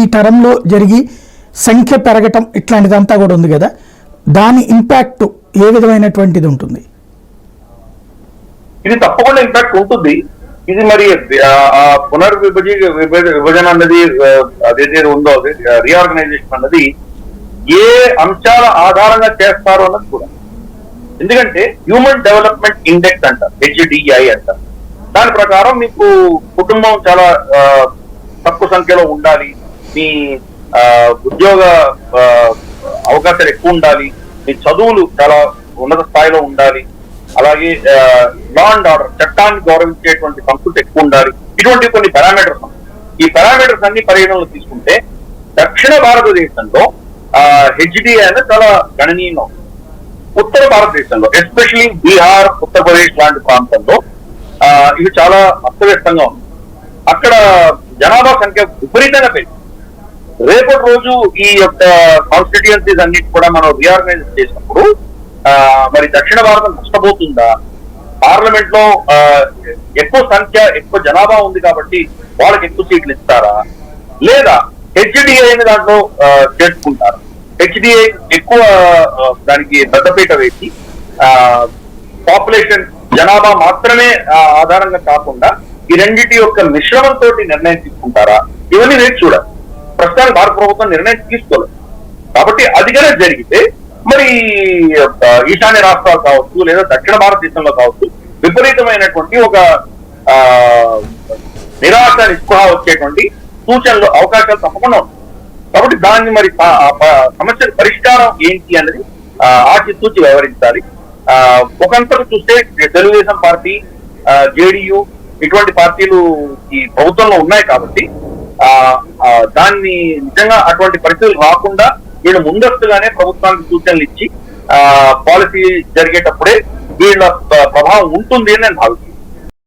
ఈ తరంలో జరిగి సంఖ్య పెరగటం ఇట్లాంటిదంతా కూడా ఉంది కదా, దాని ఇంపాక్ట్ ఏ విధమైనటువంటిది ఉంటుంది? ఇది తప్పకుండా ఇంపాక్ట్ ఉంటుంది. ఇది మరి విభజన అన్నది అదైతే ఉందో రీఆర్గనైజేషన్ అన్నది ఏ అంశాల ఆధారంగా చేస్తారు అన్నది కూడా. ఎందుకంటే హ్యూమన్ డెవలప్మెంట్ ఇండెక్స్ అంటారు, HDI అంటారు. దాని ప్రకారం మీకు కుటుంబం చాలా తక్కువ సంఖ్యలో ఉండాలి, మీ ఉద్యోగ అవకాశాలు ఎక్కువ ఉండాలి, మీ చదువులు చాలా ఉన్నత స్థాయిలో ఉండాలి, అలాగే లా అండ్ ఆర్డర్ చట్టాన్ని గౌరవించేటువంటి సంస్కృతి ఎక్కువ ఉండాలి. ఇటువంటి కొన్ని పారామీటర్స్. ఈ పారామీటర్స్ అన్ని పరిగణనలో తీసుకుంటే దక్షిణ భారతదేశంలో HDI అనేది చాలా గణనీయంగా ఉంది. ఉత్తర భారతదేశంలో ఎస్పెషలీ బీహార్, ఉత్తరప్రదేశ్ లాంటి ప్రాంతంలో ఇవి చాలా అస్తవ్యస్తంగా ఉంది. అక్కడ జనాభా సంఖ్య విపరీతంగా పెరిగింది. రేపటి రోజు ఈ యొక్క కాన్స్టిట్యుయెన్సీస్ అన్నిటి కూడా మనం రీఆర్గనైజ్ చేసినప్పుడు మరి దక్షిణ భారతం నష్టపోతుందా? పార్లమెంట్ లో ఎక్కువ సంఖ్య, ఎక్కువ జనాభా ఉంది కాబట్టి వాళ్ళకి ఎక్కువ సీట్లు ఇస్తారా, లేదా HDI అనే దాంట్లో చేసుకుంటారా? HDI ఎక్కువ దానికి పెద్దపీట వేసి పాపులేషన్ జనాభా మాత్రమే ఆధారంగా కాకుండా ఈ రెండింటి యొక్క మిశ్రమంతో నిర్ణయం తీసుకుంటారా? ఇవన్నీ రేపు చూడాలి. ప్రస్తుతానికి భారత ప్రభుత్వం నిర్ణయం తీసుకోలేదు. కాబట్టి అది కనుక జరిగితే మరి ఈశాన్య రాష్ట్రాలు కావచ్చు, లేదా దక్షిణ భారతదేశంలో కావచ్చు, విపరీతమైనటువంటి ఒక నిరాశ, నిస్పృహ వచ్చేటువంటి సూచనలు, అవకాశాలు తప్పకుండా ఉన్నాయి. కాబట్టి దాన్ని మరి సమస్య పరిష్కారం ఏంటి అన్నది ఆచితూచి వ్యవహరించాలి. ఒకంతకు చూస్తే తెలుగుదేశం పార్టీ, JDU ఇటువంటి పార్టీలు ఈ ప్రభుత్వంలో ఉన్నాయి కాబట్టి దాన్ని నిజంగా అటువంటి పరిస్థితులు రాకుండా వీళ్ళు ముందస్తుగానే ప్రభుత్వానికి సూచనలు ఇచ్చి పాలసీ జరిగేటప్పుడే వీళ్ళ ప్రభావం ఉంటుంది అని నేను భావిస్తున్నాను.